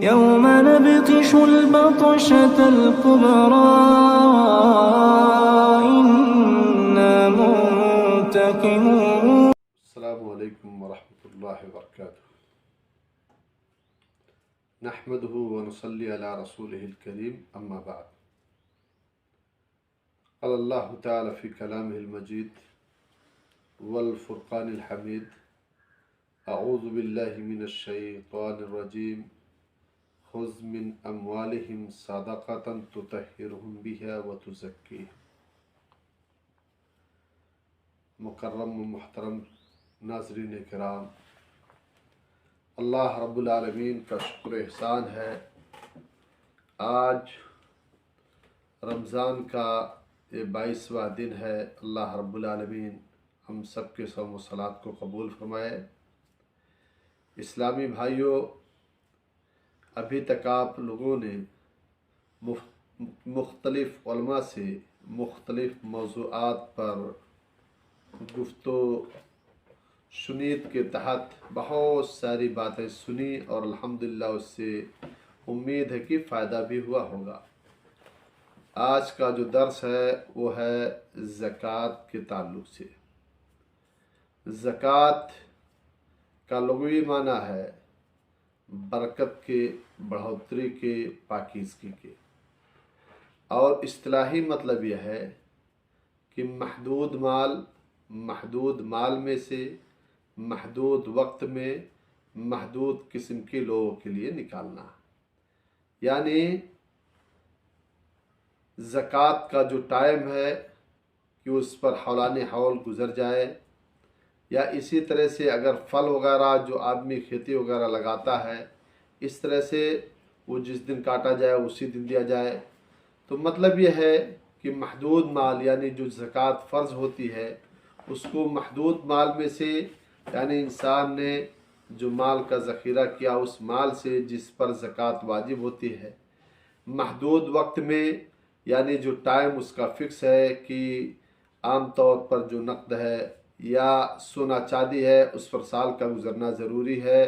يوم نبطش البطشة الكبرى إنا منتقمون. السلام علیکم ورحمۃ اللہ وبرکاتہ. نحمده ونصلي على رسوله الكريم اما بعد. قال الله تعالى في كلامه المجيد والفرقان الحميد: اعوذ بالله من الشيطان الرجيم خذ من اموالهم صدقة تطهرهم بها وتزكيهم. مکرم و محترم ناظرین کرام، اللہ رب العالمین کا شکر احسان ہے. آج رمضان کا یہ 22واں دن ہے. اللہ رب العالمین ہم سب کے صوم و صلات کو قبول فرمائے. اسلامی بھائیوں، ابھی تک آپ لوگوں نے مختلف علماء سے مختلف موضوعات پر گفتگو شنید کے تحت بہت ساری باتیں سنی اور الحمدللہ اس سے امید ہے کہ فائدہ بھی ہوا ہوگا. آج کا جو درس ہے وہ ہے زکوٰۃ کے تعلق سے. زکوٰۃ کا لغوی معنی ہے برکت کے، بڑھوتری کے، پاکیزگی کے، اور اصطلاحی مطلب یہ ہے کہ محدود مال میں سے محدود وقت میں محدود قسم کے لوگوں کے لیے نکالنا. یعنی زکوٰۃ کا جو ٹائم ہے کہ اس پر حولان حول گزر جائے، یا اسی طرح سے اگر پھل وغیرہ جو آدمی کھیتی وغیرہ لگاتا ہے اس طرح سے وہ جس دن کاٹا جائے اسی دن دیا جائے. تو مطلب یہ ہے کہ محدود مال، یعنی جو زکوٰۃ فرض ہوتی ہے اس کو محدود مال میں سے، یعنی انسان نے جو مال کا ذخیرہ کیا اس مال سے جس پر زکوٰۃ واجب ہوتی ہے، محدود وقت میں، یعنی جو ٹائم اس کا فکس ہے کہ عام طور پر جو نقد ہے یا سونا چاندی ہے اس پر سال کا گزرنا ضروری ہے،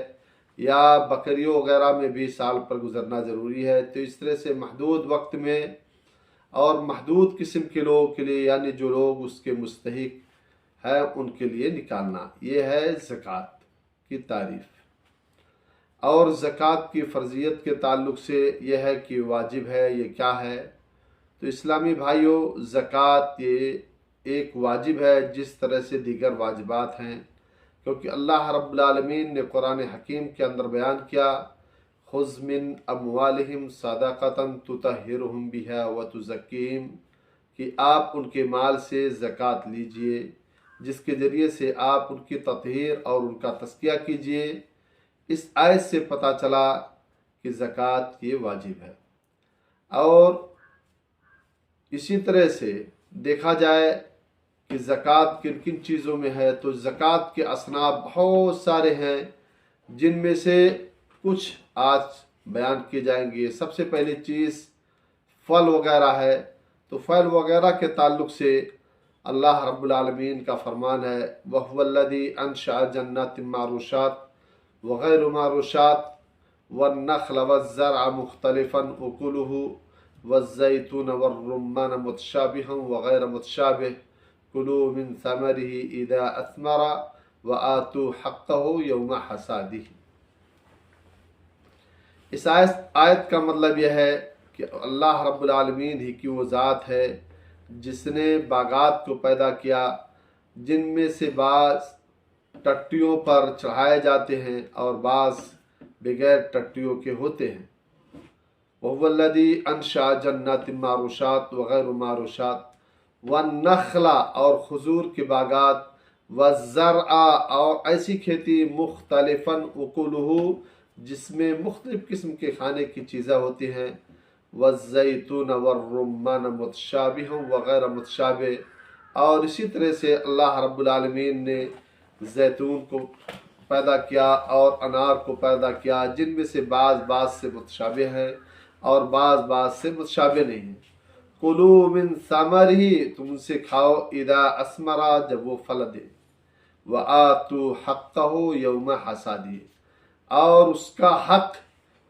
یا بکریوں وغیرہ میں بھی سال پر گزرنا ضروری ہے. تو اس طرح سے محدود وقت میں اور محدود قسم کے لوگوں کے لیے، یعنی جو لوگ اس کے مستحق ہے ان کے لیے نکالنا، یہ ہے زکوٰۃ کی تعریف. اور زکوٰۃ کی فرضیت کے تعلق سے یہ ہے کہ واجب ہے، یہ کیا ہے؟ تو اسلامی بھائیوں، زکوٰۃ یہ ایک واجب ہے جس طرح سے دیگر واجبات ہیں، کیونکہ اللہ رب العالمین نے قرآن حکیم کے اندر بیان کیا: خذ من اموالہم صدقۃ تطہرہم بہا وتزکیہم، کہ آپ ان کے مال سے زکوٰۃ لیجئے جس کے ذریعے سے آپ ان کی تطہیر اور ان کا تزکیہ کیجئے. اس آیت سے پتہ چلا کہ زکوٰۃ یہ واجب ہے. اور اسی طرح سے دیکھا جائے کہ زکوٰۃ کن کن چیزوں میں ہے، تو زکوٰۃ کے اصناف بہت سارے ہیں جن میں سے کچھ آج بیان کیے جائیں گے. سب سے پہلی چیز پھل وغیرہ ہے. تو پھل وغیرہ کے تعلق سے اللہ رب العالمین کا فرمان ہے: وَهُوَ الَّذِي أَنشَأَ جَنَّاتٍ مَّعْرُوشَاتٍ وَغَيْرُ مَعْرُوشَاتٍ وَالنَّخْلَ وَالزَّرْعَ مُخْتَلِفًا أُكُلُهُ وَالزَّيْتُونَ وَالرُّمَّانَ مُتَشَابِهًا وَغَيْرَ مُتَشَابِهٍ كُلُوا مِن ثَمَرِهِ إِذَا أَثْمَرَ وَآتُوا حَقَّهُ يَوْمَ حَصَادِهِ. اس آیت کا مطلب یہ ہے کہ اللہ رب العالمین ہی کی وہ ذات ہے جس نے باغات کو پیدا کیا جن میں سے بعض ٹٹیوں پر چڑھائے جاتے ہیں اور بعض بغیر ٹٹیوں کے ہوتے ہیں. وَهُوَ الَّذِي أَنشَأَ جَنَّاتٍ مَّعْرُوشَاتٍ وَغَيْرُ مَعْرُوشَاتٍ وَالنَّخْلَ اور کھجور کے باغات، وَالزَّرْعَ اور ایسی کھیتی، مُخْتَلِفًا أُكُلُهُ جس میں مختلف قسم کے کھانے کی چیزیں ہوتی ہیں، وَالزَّيْتُونَ وَالرُّمَّانَ مُتَشَابِهًا وَغَيْرَ مُتَشَابِهٍ. اور اسی طرح سے اللہ رب العالمین نے زیتون کو پیدا کیا اور انار کو پیدا کیا جن میں سے بعض سے متشابہ ہیں اور بعض سے متشابہ نہیں ہیں. کلو من ثمرہ، تم ان سے کھاؤ، اذا اثمرا، جب وہ پھل دے، وآتوا حقہ یوم حصادہ، اور اس کا حق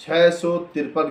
653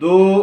2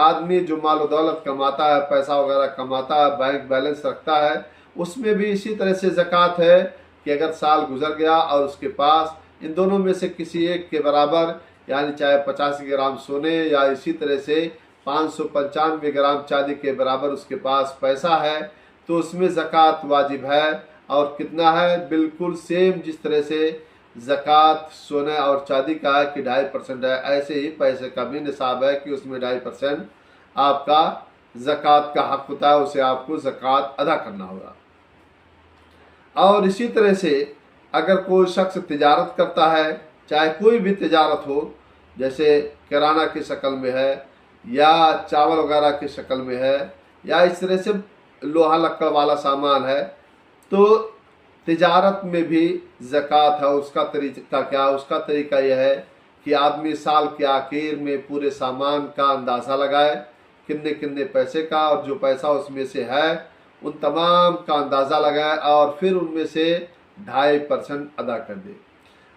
آدمی جو مال و دولت کماتا ہے، پیسہ وغیرہ کماتا ہے، بینک بیلنس رکھتا ہے، اس میں بھی اسی طرح سے زکوٰۃ ہے کہ اگر سال گزر گیا اور اس کے پاس ان دونوں میں سے کسی ایک کے برابر، یعنی چاہے 85 گرام سونے یا اسی طرح سے 595 گرام چاندی کے برابر اس کے پاس پیسہ ہے، تو اس میں زکوٰۃ واجب ہے۔ اور کتنا ہے؟ بالکل سیم جس طرح سے زکوٰۃ سونے اور چاندی کا ہے کہ 2.5% ہے، ایسے ہی پیسے کا بھی نصاب ہے کہ اس میں 2.5% آپ کا زکوٰۃ کا حق ہوتا ہے، اسے آپ کو زکوٰۃ ادا کرنا ہوگا۔ اور اسی طرح سے اگر کوئی شخص تجارت کرتا ہے، چاہے کوئی بھی تجارت ہو، جیسے کرانہ کی شکل میں ہے یا چاول وغیرہ کی شکل میں ہے یا اس طرح سے لوہا لکڑ والا سامان ہے، تو تجارت میں بھی زکوٰۃ ہے۔ اس کا طریقہ کیا؟ اس کا طریقہ یہ ہے کہ آدمی سال کے آخر میں پورے سامان کا اندازہ لگائے، کتنے پیسے کا، اور جو پیسہ اس میں سے ہے ان تمام کا اندازہ لگائے اور پھر ان میں سے 2.5% ادا کر دے۔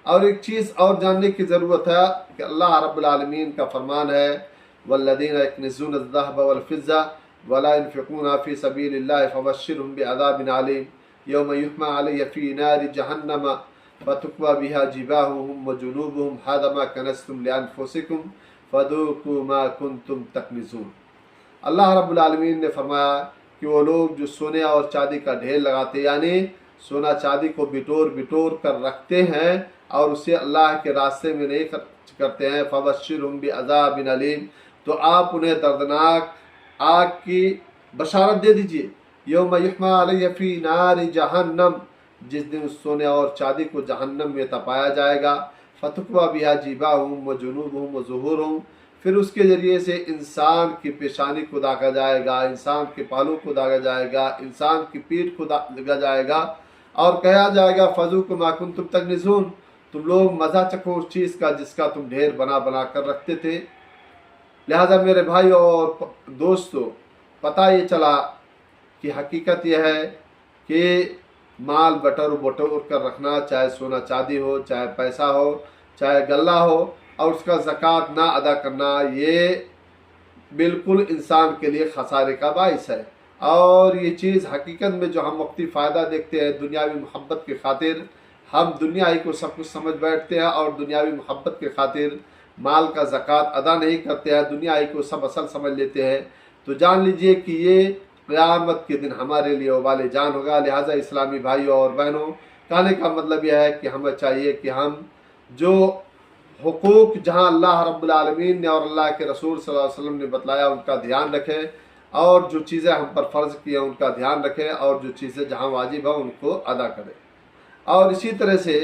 اور ایک چیز اور جاننے کی ضرورت ہے کہ اللہ رب العالمین کا فرمان ہے والذین یکنزون الذهب والفضة ولا ينفقونها في سبيل الله فبشرهم بعذاب عليم یوم یحمى علیہ فی نار جہنم فتکوی بها جباہهم وجنوبهم هذا ما کنزتم لانفسکم فذوقوا ما کنتم تکنزون۔ اللہ رب العالمین نے فرمایا کہ وہ لوگ جو سونے اور چاندی کا ڈھیر لگاتے، یعنی سونا چاندی کو بٹور کر رکھتے ہیں اور اسے اللہ کے راستے میں نہیں خرچ کرتے ہیں، فبشرهم بعذاب علیم، تو آپ انہیں دردناک آگ کی بشارت دے دیجئے۔ یوم یحمى علیہ فی نار جہنم، جس دن اس سونے اور چاندی کو جہنم میں تپایا جائے گا، فتکوی بها جباہهم وجنوبهم وظہورهم، پھر اس کے ذریعے سے انسان کی پیشانی کو داغا جائے گا، انسان کے پالوں کو داغا جائے گا، انسان کی پیٹھ کو داغا جائے گا، اور کہا جائے گا فذوقوا ما کنتم تکنزون، تم لوگ مزہ چکھو اس چیز کا جس کا تم ڈھیر بنا کر رکھتے تھے۔ لہذا میرے بھائی اور دوستو، پتہ یہ چلا کہ حقیقت یہ ہے کہ مال بٹور کر رکھنا، چاہے سونا چاندی ہو، چاہے پیسہ ہو، چاہے غلہ ہو، اور اس کا زکوٰۃ نہ ادا کرنا، یہ بالکل انسان کے لیے خسارے کا باعث ہے۔ اور یہ چیز حقیقت میں جو ہم وقتی فائدہ دیکھتے ہیں دنیاوی محبت کی خاطر، ہم دنیا ہی کو سب کچھ سمجھ بیٹھتے ہیں اور دنیاوی محبت کی خاطر مال کا زکوٰۃ ادا نہیں کرتے ہیں، دنیا ہی کو سب اصل سمجھ لیتے ہیں، تو جان لیجئے کہ یہ قیامت کے دن ہمارے لیے وبال جان ہوگا۔ لہٰذا اسلامی بھائیوں اور بہنوں، کہنے کا مطلب یہ ہے کہ ہمیں چاہیے کہ ہم جو حقوق جہاں اللہ رب العالمین نے اور اللہ کے رسول صلی اللہ علیہ وسلم نے بتلایا ان کا دھیان رکھیں، اور جو چیزیں ہم پر فرض کی ہیں ان کا دھیان رکھیں، اور جو چیزیں جہاں واجب ہیں ان کو ادا کریں۔ اور اسی طرح سے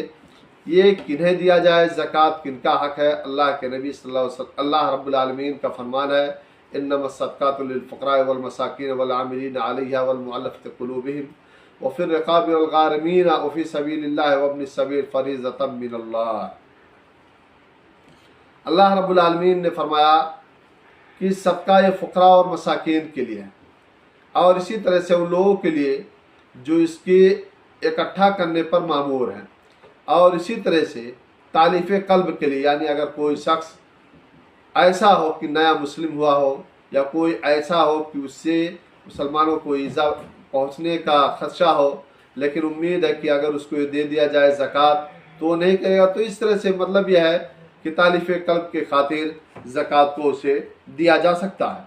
یہ کنہیں دیا جائے زکوٰۃ، کن کا حق ہے؟ اللہ کے نبی صلی اللہ علیہ وسلم، اللہ رب العالمین کا فرمان ہے انما الصدقات للفقراء والمساکین والعاملین علیہا والمؤلفۃ قلوبہم وفی الرقاب والغارمین وفی سبیل اللہ وابن السبیل فریضۃ من اللہ۔ اللہ رب العالمین نے فرمایا کہ صدقہ یہ فقراء اور مساکین کے لیے ہے، اور اسی طرح سے ان لوگوں کے لیے جو اس کی اکٹھا کرنے پر مامور ہیں، اور اسی طرح سے تالیف قلب کے لیے، یعنی اگر کوئی شخص ایسا ہو کہ نیا مسلم ہوا ہو، یا کوئی ایسا ہو کہ اس سے مسلمانوں کو ایذا پہنچنے کا خدشہ ہو، لیکن امید ہے کہ اگر اس کو یہ دے دیا جائے زکوٰۃ تو وہ نہیں کرے گا، تو اس طرح سے مطلب یہ ہے کہ تالیف قلب کے خاطر زکوٰۃ کو اسے دیا جا سکتا ہے۔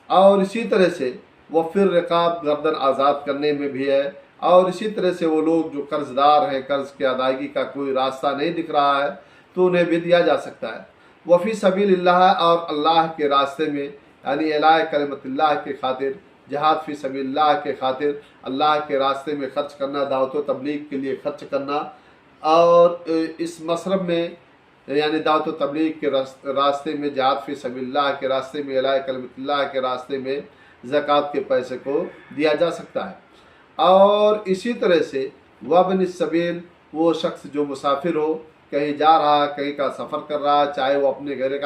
اور اسی طرح سے وفی الرقاب، گردن آزاد کرنے میں بھی ہے، اور اسی طرح سے وہ لوگ جو قرض دار ہیں، قرض کی ادائیگی کا کوئی راستہ نہیں دکھ رہا ہے تو انہیں بھی دیا جا سکتا ہے۔ وفی سبیل اللہ، اور اللہ کے راستے میں، یعنی اعلاء کلمت اللہ کے خاطر، جہاد فی سبیل اللہ کے خاطر اللہ کے راستے میں خرچ کرنا، دعوت و تبلیغ کے لیے خرچ کرنا، اور اس مصرف میں یعنی دعوت و تبلیغ کے راستے میں، جہاد فی سبیل اللہ کے راستے میں، اعلاء کلمت اللہ کے راستے میں زکوٰۃ کے پیسے کو دیا جا سکتا ہے۔ اور اسی طرح سے وابن السبیل، وہ شخص جو مسافر ہو، کہیں جا رہا، کہیں کا سفر کر رہا، چاہے وہ اپنے گھر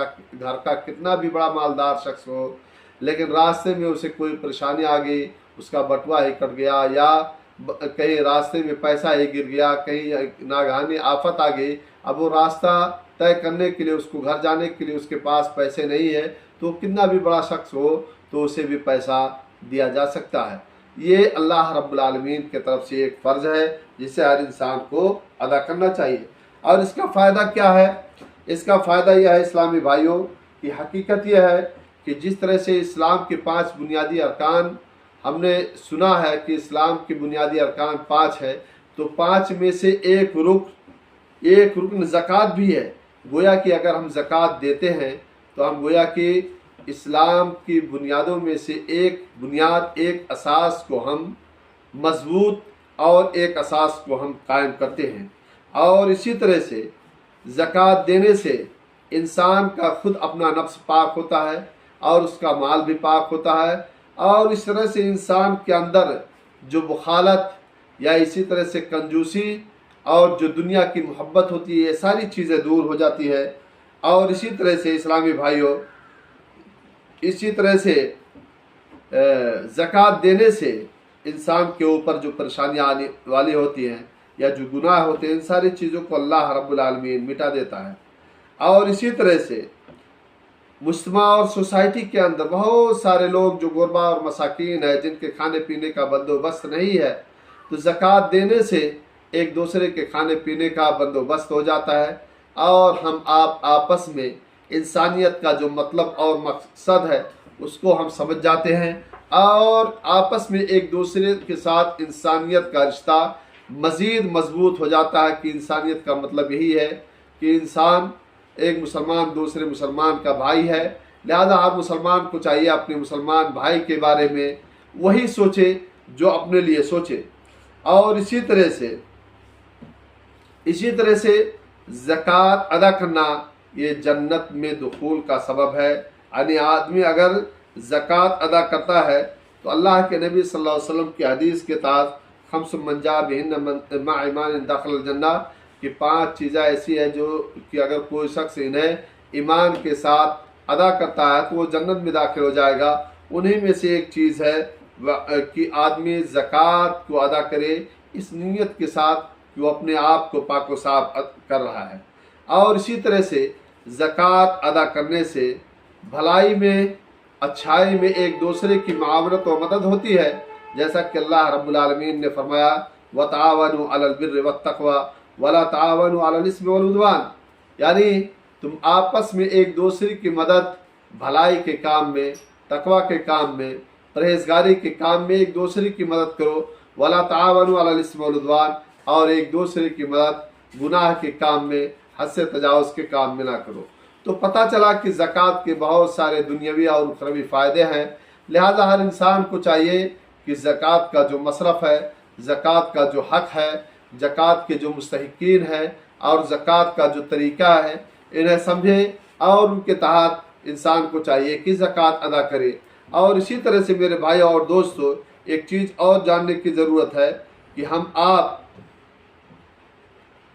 کا کتنا بھی بڑا مالدار شخص ہو، لیکن راستے میں اسے کوئی پریشانی آ گئی، اس کا بٹوا ہی کٹ گیا، یا کہیں راستے میں پیسہ ہی گر گیا، کہیں ناگہانی آفت آ گئی، اب وہ راستہ طے کرنے کے لیے، اس کو گھر جانے کے لیے اس کے پاس پیسے نہیں ہے، تو کتنا بھی بڑا شخص ہو تو اسے بھی پیسہ دیا جا سکتا ہے۔ یہ اللہ رب العالمین کی طرف سے ایک فرض ہے جسے ہر انسان کو ادا کرنا چاہیے۔ اور اس کا فائدہ کیا ہے؟ اس کا فائدہ یہ ہے اسلامی بھائیوں کی حقیقت یہ ہے کہ جس طرح سے اسلام کے 5 بنیادی ارکان ہم نے سنا ہے کہ اسلام کے بنیادی ارکان 5 ہے، تو 5 میں سے ایک رکن زکوٰۃ بھی ہے۔ گویا کہ اگر ہم زکوٰۃ دیتے ہیں تو ہم گویا کہ اسلام کی بنیادوں میں سے ایک بنیاد، ایک اساس کو ہم مضبوط اور ایک اساس کو ہم قائم کرتے ہیں۔ اور اسی طرح سے زکوٰۃ دینے سے انسان کا خود اپنا نفس پاک ہوتا ہے اور اس کا مال بھی پاک ہوتا ہے، اور اس طرح سے انسان کے اندر جو بخالت یا اسی طرح سے کنجوسی اور جو دنیا کی محبت ہوتی ہے، یہ ساری چیزیں دور ہو جاتی ہے۔ اور اسی طرح سے اسلامی بھائیوں، اسی طرح سے زکوٰۃ دینے سے انسان کے اوپر جو پریشانیاں آنے والی ہوتی ہیں یا جو گناہ ہوتے ہیں، ان ساری چیزوں کو اللہ رب العالمین مٹا دیتا ہے۔ اور اسی طرح سے مجتمع اور سوسائٹی کے اندر بہت سارے لوگ جو غربا اور مساکین ہیں، جن کے کھانے پینے کا بندوبست نہیں ہے، تو زکوٰۃ دینے سے ایک دوسرے کے کھانے پینے کا بندوبست ہو جاتا ہے، اور ہم آپس میں انسانیت کا جو مطلب اور مقصد ہے اس کو ہم سمجھ جاتے ہیں، اور آپس میں ایک دوسرے کے ساتھ انسانیت کا رشتہ مزید مضبوط ہو جاتا ہے کہ انسانیت کا مطلب یہی ہے کہ انسان ایک مسلمان دوسرے مسلمان کا بھائی ہے، لہذا ہر مسلمان کو چاہیے اپنے مسلمان بھائی کے بارے میں وہی سوچے جو اپنے لیے سوچے۔ اور اسی طرح سے زکوٰۃ ادا کرنا یہ جنت میں دخول کا سبب ہے۔ یعنی آدمی اگر زکوٰۃ ادا کرتا ہے تو اللہ کے نبی صلی اللہ علیہ وسلم کی حدیث کے تحت خمس من جاء بہن مع ایمان دخل الجنہ کہ 5 چیزیں ایسی ہیں جو کہ اگر کوئی شخص انہیں ایمان کے ساتھ ادا کرتا ہے تو وہ جنت میں داخل ہو جائے گا۔ انہی میں سے ایک چیز ہے کہ آدمی زکوٰۃ کو ادا کرے اس نیت کے ساتھ کہ وہ اپنے آپ کو پاک و صاف کر رہا ہے۔ اور اسی طرح سے زکوٰۃ ادا کرنے سے بھلائی میں، اچھائی میں ایک دوسرے کی معاونت و مدد ہوتی ہے، جیسا کہ اللہ رب العالمین نے فرمایا وَتَعَاوَنُوا عَلَى الْبِرِّ وَالتَّقْوَى وَلَا تَعَاوَنُوا عَلَى الْإِثْمِ وَالْعُدْوَانِ، یعنی تم آپس میں ایک دوسرے کی مدد بھلائی کے کام میں، تقوی کے کام میں، پرہیزگاری کے کام میں ایک دوسرے کی مدد کرو، وَلَا تَعَاوَنُوا عَلَى الْإِثْمِ وَالْعُدْوَانِ، اور ایک دوسرے کی مدد گناہ کے کام میں، حد سے تجاوز کے کام میں نہ کرو۔ تو پتہ چلا کہ زکوٰۃ کے بہت سارے دنیاوی اور اخروی فائدے ہیں، لہذا ہر انسان کو چاہیے کہ زکوٰۃ کا جو مصرف ہے، زکوٰۃ کا جو حق ہے، زکوٰۃ کے جو مستحقین ہیں اور زکوٰۃ کا جو طریقہ ہے انہیں سمجھے، اور ان کے تحت انسان کو چاہیے کہ زکوٰۃ ادا کرے۔ اور اسی طرح سے میرے بھائی اور دوستو، ایک چیز اور جاننے کی ضرورت ہے کہ ہم آپ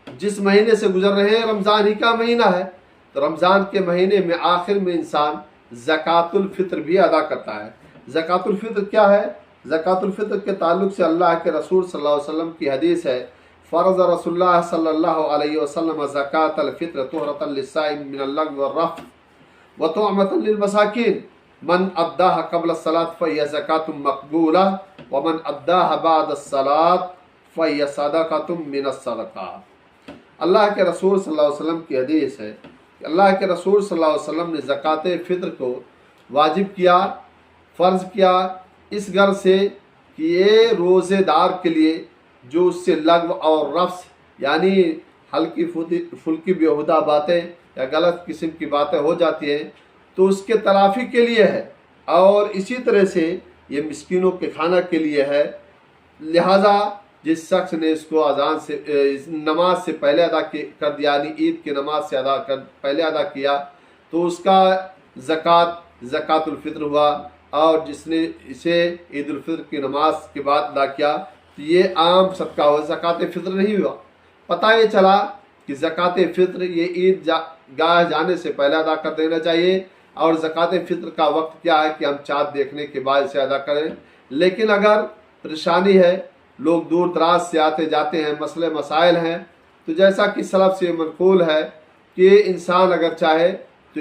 جس مہینے سے گزر رہے ہیں رمضان ہی کا مہینہ ہے، تو رمضان کے مہینے میں آخر میں انسان زکوٰۃ الفطر بھی ادا کرتا ہے۔ زکوٰۃ الفطر کیا ہے؟ زکوٰۃ الفطر کے تعلق سے اللہ کے رسول صلی اللہ علیہ وسلم کی حدیث ہے، فرض رسول اللہ صلی اللہ علیہ وسلم زکوٰۃ الفطر طہرۃ للصائم من اللغو والرفث وطعمۃ للمساکین، من اداها قبل الصلاۃ فہی زکوٰۃ مقبولہ ومن اداها بعد الصلاۃ فہی صدقۃ من الصدقات۔ اللہ کے رسول صلی اللہ علیہ وسلم کی حدیث ہے کہ اللہ کے رسول صلی اللہ علیہ وسلم نے زکوٰۃ فطر کو واجب کیا، فرض کیا اس غرض سے کہ یہ روزے دار کے لیے جو اس سے لغو اور رفث یعنی ہلکی پھلکی بیہودہ باتیں یا غلط قسم کی باتیں ہو جاتی ہیں تو اس کے تلافی کے لیے ہے، اور اسی طرح سے یہ مسکینوں کے کھانا کے لیے ہے۔ لہٰذا جس شخص نے اس کو اذان سے نماز سے پہلے ادا کر دیا، یعنی عید کی نماز سے پہلے ادا کیا، تو اس کا زکوٰۃ الفطر ہوا، اور جس نے اسے عید الفطر کی نماز کے بعد ادا کیا تو یہ عام صدقہ ہوا، زکوٰۃ فطر نہیں ہوا۔ پتہ یہ چلا کہ زکوٰۃ فطر یہ عید گاہ جانے سے پہلے ادا کر دینا چاہیے، اور زکوٰۃ فطر کا وقت کیا ہے کہ ہم چاند دیکھنے کے بعد اسے ادا کریں۔ لیکن اگر پریشانی ہے، لوگ دور دراز سے آتے جاتے ہیں، مسئلے مسائل ہیں، تو جیسا کہ سلف سے منقول ہے کہ انسان اگر چاہے تو